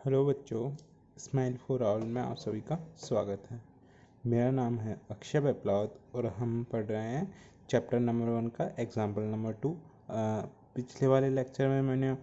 Hello बच्चों, smile for all में आप सभी का स्वागत है। मेरा नाम है अक्षय बेपलावत और हम पढ़ रहे हैं चैप्टर नंबर 1 का एग्जाम्पल नंबर 2। पिछले वाले लेक्चर में मैंने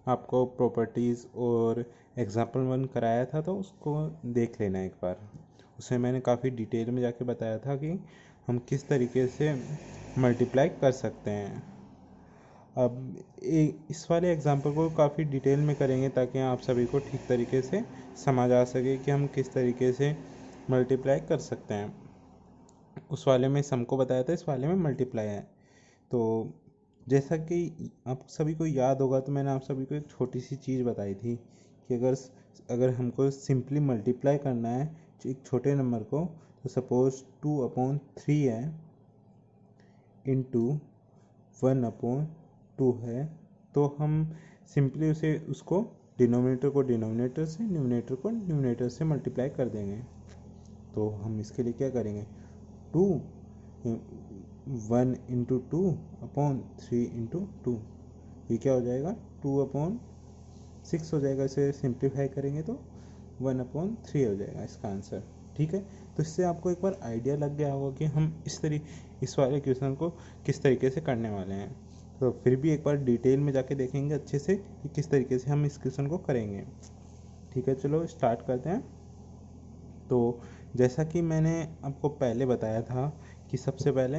आपको प्रॉपर्टीज़ और एग्जाम्पल 1 कराया था, तो उसको देख लेना एक बार। उसमें मैंने काफ़ी डिटेल में जाके बताया था कि हम किस तरीके से मल्टीप्लाई कर सकते हैं। अब इस वाले एग्जाम्पल को काफ़ी डिटेल में करेंगे ताकि आप सभी को ठीक तरीके से समझ आ सके कि हम किस तरीके से मल्टीप्लाई कर सकते हैं। उस वाले में सम को बताया था, इस वाले में मल्टीप्लाई है। तो जैसा कि आप सभी को याद होगा, तो मैंने आप सभी को एक छोटी सी चीज़ बताई थी कि अगर हमको सिंपली मल्टीप्लाई करना है एक छोटे नंबर को, तो सपोज 2/3 है इंटू 1/2 है, तो हम सिंपली उसको डिनोमिनेटर को डिनोमिनेटर से, न्यूमरेटर को न्यूमरेटर से मल्टीप्लाई कर देंगे। तो हम इसके लिए क्या करेंगे, 1/2/3 ये क्या हो जाएगा, 2/6 हो जाएगा। इसे सिंप्लीफाई करेंगे तो 1/3 हो जाएगा इसका आंसर। ठीक है, तो इससे आपको एक बार आइडिया लग गया होगा कि हम इस वाले क्वेश्चन को किस तरीके से करने वाले हैं। तो फिर भी एक बार डिटेल में जाके देखेंगे अच्छे से कि किस तरीके से हम इस क्वेश्चन को करेंगे। ठीक है, चलो स्टार्ट करते हैं। तो जैसा कि मैंने आपको पहले बताया था कि सबसे पहले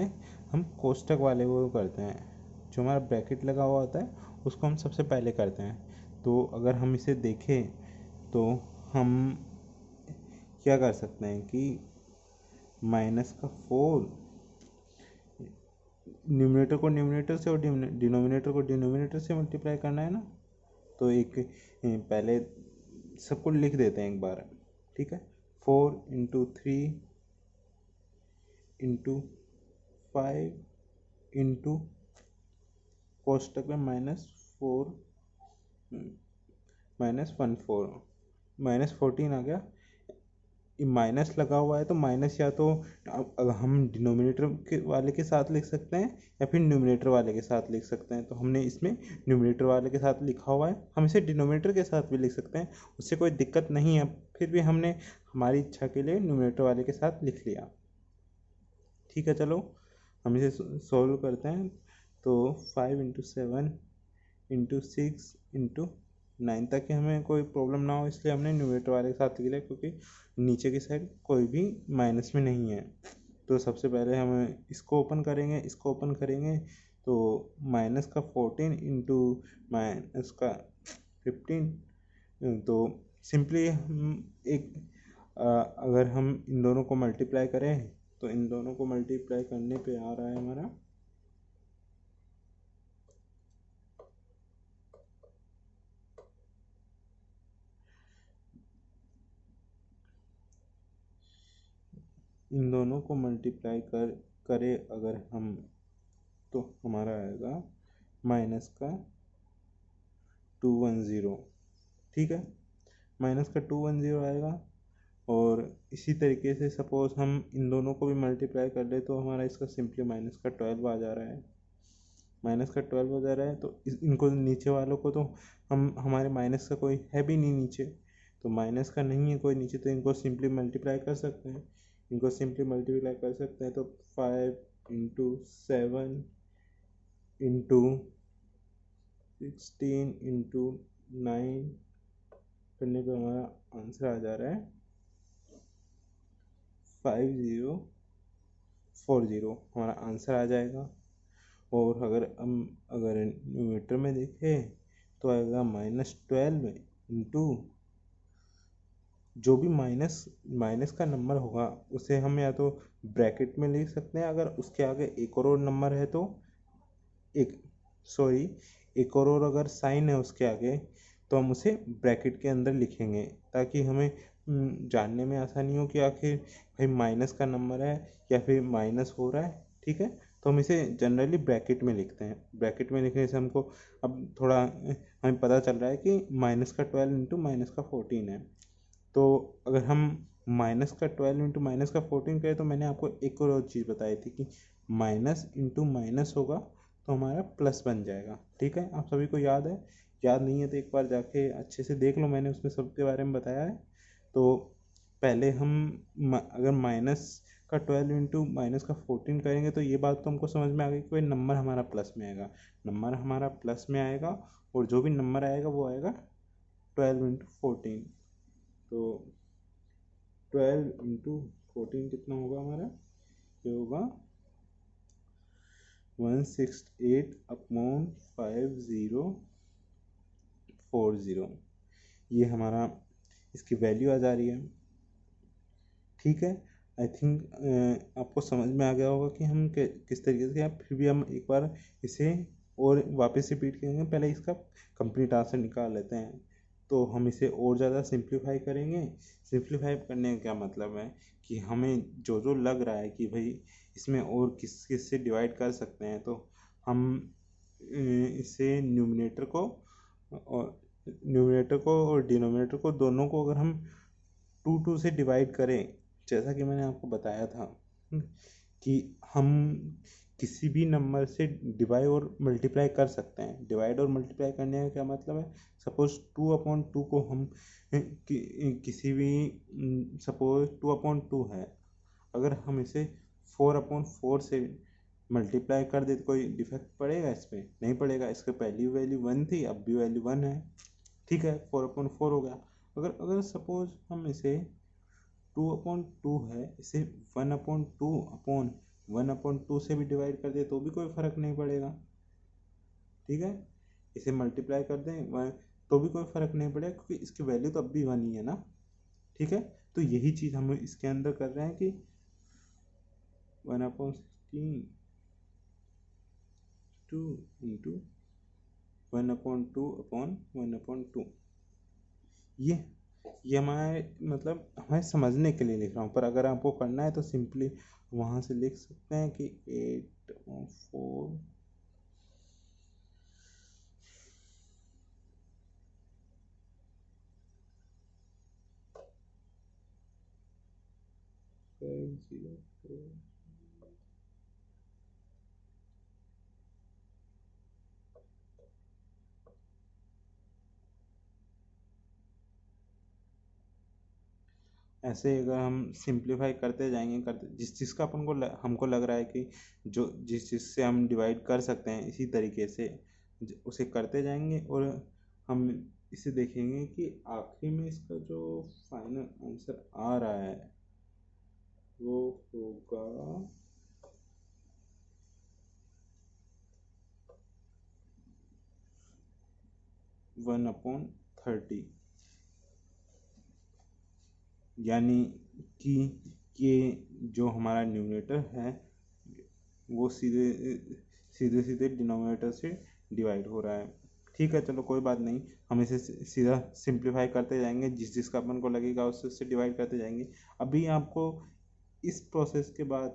हम कोष्टक वाले वो करते हैं, जो हमारा ब्रैकेट लगा हुआ होता है उसको हम सबसे पहले करते हैं। तो अगर हम इसे देखें तो हम क्या कर सकते हैं कि -4 न्यूमरेटर को न्यूमरेटर से और डिनोमिनेटर को डिनोमिनेटर से मल्टीप्लाई करना है ना। तो पहले सबको लिख देते हैं एक बार। ठीक है, 4×3×5 कोष्टक में -4 -14 आ गया। माइनस लगा हुआ है तो माइनस या तो हम डिनोमिनेटर के वाले के साथ लिख सकते हैं या फिर न्यूमरेटर वाले के साथ लिख सकते हैं। तो हमने इसमें न्यूमरेटर वाले के साथ लिखा हुआ है, हम इसे डिनोमिनेटर के साथ भी लिख सकते हैं, उससे कोई दिक्कत नहीं है। फिर भी हमने हमारी इच्छा के लिए न्यूमरेटर वाले के साथ लिख लिया। ठीक है, चलो हम इसे सॉल्व करते हैं। तो 5×7×6×9 ताकि हमें कोई प्रॉब्लम ना हो, इसलिए हमने न्यूमरेटर वाले के साथ लिख लिया, क्योंकि नीचे की साइड कोई भी माइनस में नहीं है। तो सबसे पहले हम इसको ओपन करेंगे तो -14 इंटू -15। तो सिंपली अगर हम इन दोनों को मल्टीप्लाई करें तो इन दोनों को मल्टीप्लाई करने पे आ रहा है हमारा इन दोनों को मल्टीप्लाई करें अगर हम, तो हमारा आएगा -210। ठीक है, -210 आएगा। और इसी तरीके से सपोज हम इन दोनों को भी मल्टीप्लाई कर ले तो हमारा इसका सिंपली -12 आ जा रहा है। -12 हो जा रहा है, तो इनको नीचे वालों को तो हमारे माइनस का कोई है भी नहीं नीचे, तो माइनस का नहीं है कोई नीचे, तो इनको सिंपली मल्टीप्लाई कर सकते हैं। तो 5×7×16×9 करने पर हमारा आंसर आ जा रहा है 5040 हमारा आंसर आ जाएगा। और अगर न्यूमरेटर में देखें तो आएगा -12 इंटू जो भी माइनस का नंबर होगा उसे हम या तो ब्रैकेट में लिख सकते हैं, अगर उसके आगे एक और नंबर है तो एक और अगर साइन है उसके आगे तो हम उसे ब्रैकेट के अंदर लिखेंगे, ताकि हमें जानने में आसानी हो कि आखिर भाई माइनस का नंबर है या फिर माइनस हो रहा है। ठीक है, तो हम इसे जनरली ब्रैकेट में लिखते हैं। ब्रैकेट में लिखने से हमको अब थोड़ा हमें पता चल रहा है कि -12 इंटू -14 है। तो अगर हम -12 इंटू -14 करें तो मैंने आपको एक और चीज़ बताई थी कि माइनस इंटू माइनस होगा तो हमारा प्लस बन जाएगा। ठीक है, आप सभी को याद है? याद नहीं है तो एक बार जाके अच्छे से देख लो, मैंने उसमें सबके बारे में बताया है। तो पहले हम अगर माइनस का 12 इंटू माइनस का 14 करेंगे तो ये बात तो हमको समझ में आ गई कि भाई नंबर हमारा प्लस में आएगा, नंबर हमारा प्लस में आएगा, और जो भी नंबर आएगा वो आएगा 12 इंटू 14। तो 12 इंटू 14 कितना होगा हमारा? ये होगा 168 अपॉन 5040। ये हमारा इसकी वैल्यू आ जा रही है। ठीक है, आई थिंक आपको समझ में आ गया होगा कि हम किस तरीके से, फिर भी हम एक बार इसे और वापस रिपीट करेंगे। पहले इसका कंप्लीट आंसर निकाल लेते हैं। तो हम इसे और ज़्यादा सिंप्लीफाई करेंगे। सिंप्लीफाई करने का क्या मतलब है कि हमें जो जो लग रहा है कि भाई इसमें और किस किस से डिवाइड कर सकते हैं, तो हम इसे न्यूमिनेटर को और डिनोमिनेटर को, दोनों को अगर हम 2 से डिवाइड करें, जैसा कि मैंने आपको बताया था कि हम किसी भी नंबर से डिवाइड और मल्टीप्लाई कर सकते हैं। डिवाइड और मल्टीप्लाई करने का क्या मतलब है? सपोज 2/2 को हम किसी भी, सपोज 2/2 है, अगर हम इसे 4/4 से मल्टीप्लाई कर दे तो कोई डिफेक्ट पड़ेगा? इस पर नहीं पड़ेगा। इसके पहली वैल्यू 1 थी, अब भी वैल्यू 1 है। ठीक है, 4/4 हो गया। अगर सपोज हम इसे 2/2 है, इसे 1/2 से भी डिवाइड कर दे तो भी कोई फर्क नहीं पड़ेगा। ठीक है, इसे मल्टीप्लाई कर दें तो भी कोई फर्क नहीं पड़ेगा, क्योंकि इसकी वैल्यू तो अब भी 1 ही है ना। ठीक है, तो यही चीज़ हम इसके अंदर कर रहे हैं कि 1/16 2 इंटू 1/2/1/2। ये हमारे मतलब हमें समझने के लिए लिख रहा हूँ, पर अगर आपको करना है तो सिंपली वहाँ से लिख सकते हैं कि 8/4 5/0 ऐसे अगर हम सिंप्लीफाई करते जाएंगे, करते जिस जिसका हमको लग रहा है कि जो जिस से हम डिवाइड कर सकते हैं, इसी तरीके से उसे करते जाएंगे, और हम इसे देखेंगे कि आखिरी में इसका जो फाइनल आंसर आ रहा है वो होगा 1/30। यानी कि ये जो हमारा न्यूमरेटर है वो सीधे सीधे डिनोमिनेटर से डिवाइड हो रहा है। ठीक है, चलो कोई बात नहीं, हम इसे सीधा सिंप्लीफाई करते जाएंगे, जिस जिसका अपन को लगेगा उससे डिवाइड करते जाएंगे। अभी आपको इस प्रोसेस के बाद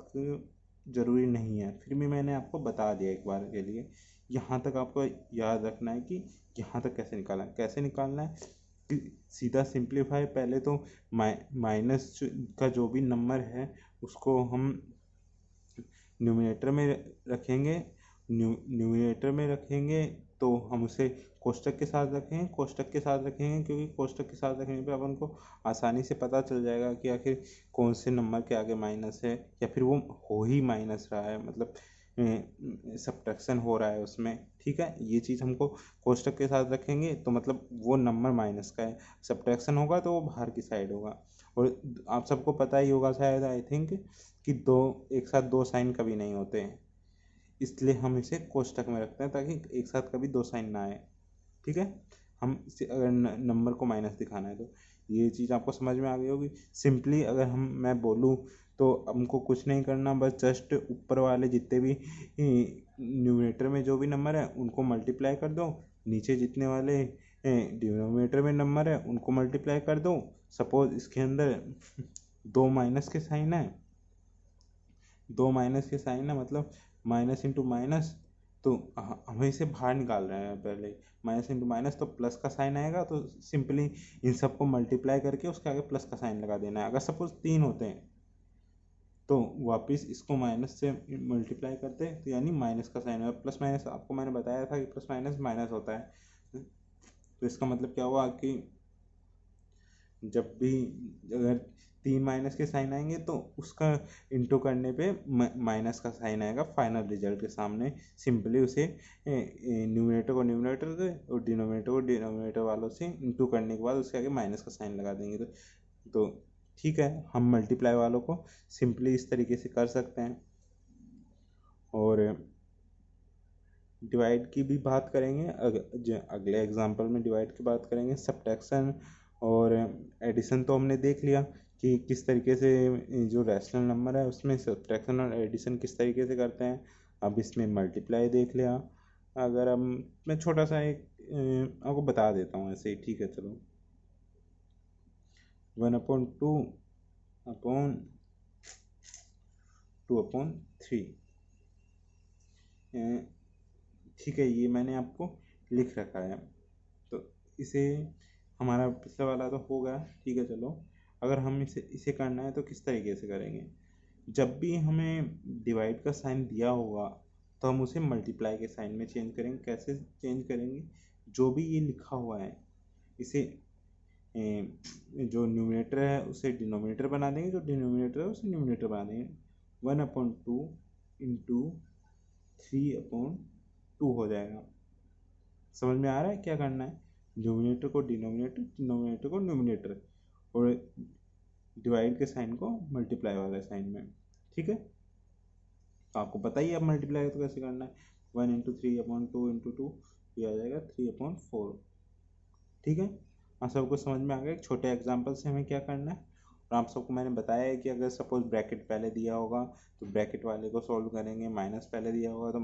ज़रूरी नहीं है, फिर भी मैंने आपको बता दिया एक बार के लिए। यहाँ तक आपको याद रखना है कि यहाँ तक कैसे निकालना है कि सीधा सिंप्लीफाई, पहले तो माइनस का जो भी नंबर है उसको हम न्यूमिनेटर में रखेंगे। न्यूमिनेटर में रखेंगे तो हम उसे कोष्टक के साथ रखेंगे, क्योंकि कोष्टक के साथ रखने पे अपन को आसानी से पता चल जाएगा कि आखिर कौन से नंबर के आगे माइनस है, या फिर वो हो ही माइनस रहा है, मतलब सब्ट्रैक्शन हो रहा है उसमें। ठीक है, ये चीज़ हमको कोष्टक के साथ रखेंगे तो मतलब वो नंबर माइनस का है, सब्ट्रैक्शन होगा तो वो बाहर की साइड होगा। और आप सबको पता ही होगा शायद, आई थिंक, कि एक साथ दो साइन कभी नहीं होते हैं, इसलिए हम इसे कोष्टक में रखते हैं ताकि एक साथ कभी दो साइन ना आए। ठीक है, हम अगर नंबर को माइनस दिखाना है तो ये चीज़ आपको समझ में आ गई होगी। सिंपली अगर मैं बोलूँ तो हमको कुछ नहीं करना, बस जस्ट ऊपर वाले जितने भी न्यूमरेटर में जो भी नंबर है उनको मल्टीप्लाई कर दो, नीचे जितने वाले डिनोमिनेटर में नंबर है उनको मल्टीप्लाई कर दो। सपोज इसके अंदर दो माइनस के साइन है, मतलब माइनस इंटू माइनस, तो हमें इसे बाहर निकाल रहे हैं पहले। माइनस इंटू माइनस तो प्लस का साइन आएगा, तो सिंपली इन सबको मल्टीप्लाई करके उसके आगे प्लस का साइन लगा देना है। अगर सपोज 3 होते हैं तो वापस इसको माइनस से मल्टीप्लाई करते हैं, तो यानी माइनस का साइन है। प्लस माइनस आपको मैंने बताया था कि प्लस माइनस माइनस होता है। तो इसका मतलब क्या हुआ कि जब भी अगर 3 माइनस के साइन आएंगे तो उसका इंटू करने पे माइनस का साइन आएगा फाइनल रिजल्ट के सामने। सिंपली उसे न्यूमरेटर को न्यूमरेटर से और डिनोमिनेटर को डिनोमिनेटर वालों से इंटू करने के बाद उसके आगे माइनस का साइन लगा देंगे। तो ठीक है, हम मल्टीप्लाई वालों को सिंपली इस तरीके से कर सकते हैं। और डिवाइड की भी बात करेंगे, अगले एग्जांपल में डिवाइड की बात करेंगे। सब्ट्रैक्शन और एडिशन तो हमने देख लिया कि किस तरीके से जो रैशनल नंबर है उसमें सब्ट्रैक्शन और एडिशन किस तरीके से करते हैं। अब इसमें मल्टीप्लाई देख लिया। अगर हम मैं छोटा सा एक आपको बता देता हूँ ऐसे ही, ठीक है चलो। 1/2 अपॉन 2/3, ठीक है, ये मैंने आपको लिख रखा है। तो इसे हमारा पिछला वाला तो होगा, ठीक है चलो। अगर हम इसे इसे करना है तो किस तरीके से करेंगे। जब भी हमें डिवाइड का साइन दिया होगा तो हम उसे मल्टीप्लाई के साइन में चेंज करेंगे। कैसे चेंज करेंगे, जो भी ये लिखा हुआ है इसे जो न्यूमरेटर है उसे डिनोमिनेटर बना देंगे, जो डिनोमिनेटर है उसे न्यूमरेटर बना देंगे। 1/2 इंटू 3/2 हो जाएगा। समझ में आ रहा है क्या करना है। न्यूमिनेटर को डिनोमिनेटर, डिनोमिनेटर को न्यूमिनेटर, और डिवाइड के साइन को मल्टीप्लाई वाले साइन में, ठीक है। तो आपको पता ही है अब मल्टीप्लाई तो कैसे करना है। 1/3/2 ये आ जाएगा 3/4, ठीक है। आप सबको समझ में आ गया एक छोटे एग्जाम्पल से हमें क्या करना है। और आप सबको मैंने बताया है कि अगर सपोज ब्रैकेट पहले दिया होगा तो ब्रैकेट वाले को सॉल्व करेंगे, माइनस पहले दिया होगा तो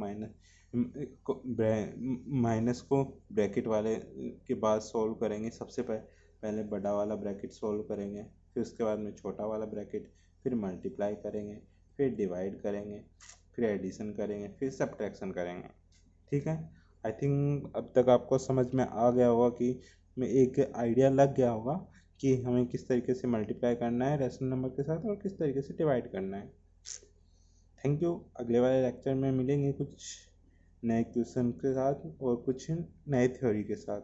माइनस को ब्रैकेट वाले के बाद सॉल्व करेंगे। सबसे पहले बड़ा वाला ब्रैकेट सॉल्व करेंगे, फिर उसके बाद में छोटा वाला ब्रैकेट, फिर मल्टीप्लाई करेंगे, फिर डिवाइड करेंगे, फिर एडिशन करेंगे, फिर सब्ट्रैक्शन करेंगे, ठीक है। आई थिंक अब तक आपको समझ में आ गया होगा कि में एक आइडिया लग गया होगा कि हमें किस तरीके से मल्टीप्लाई करना है रैशनल नंबर के साथ और किस तरीके से डिवाइड करना है। Thank you. अगले वाले लेक्चर में मिलेंगे कुछ नए क्वेश्चन के साथ और कुछ नए थ्योरी के साथ।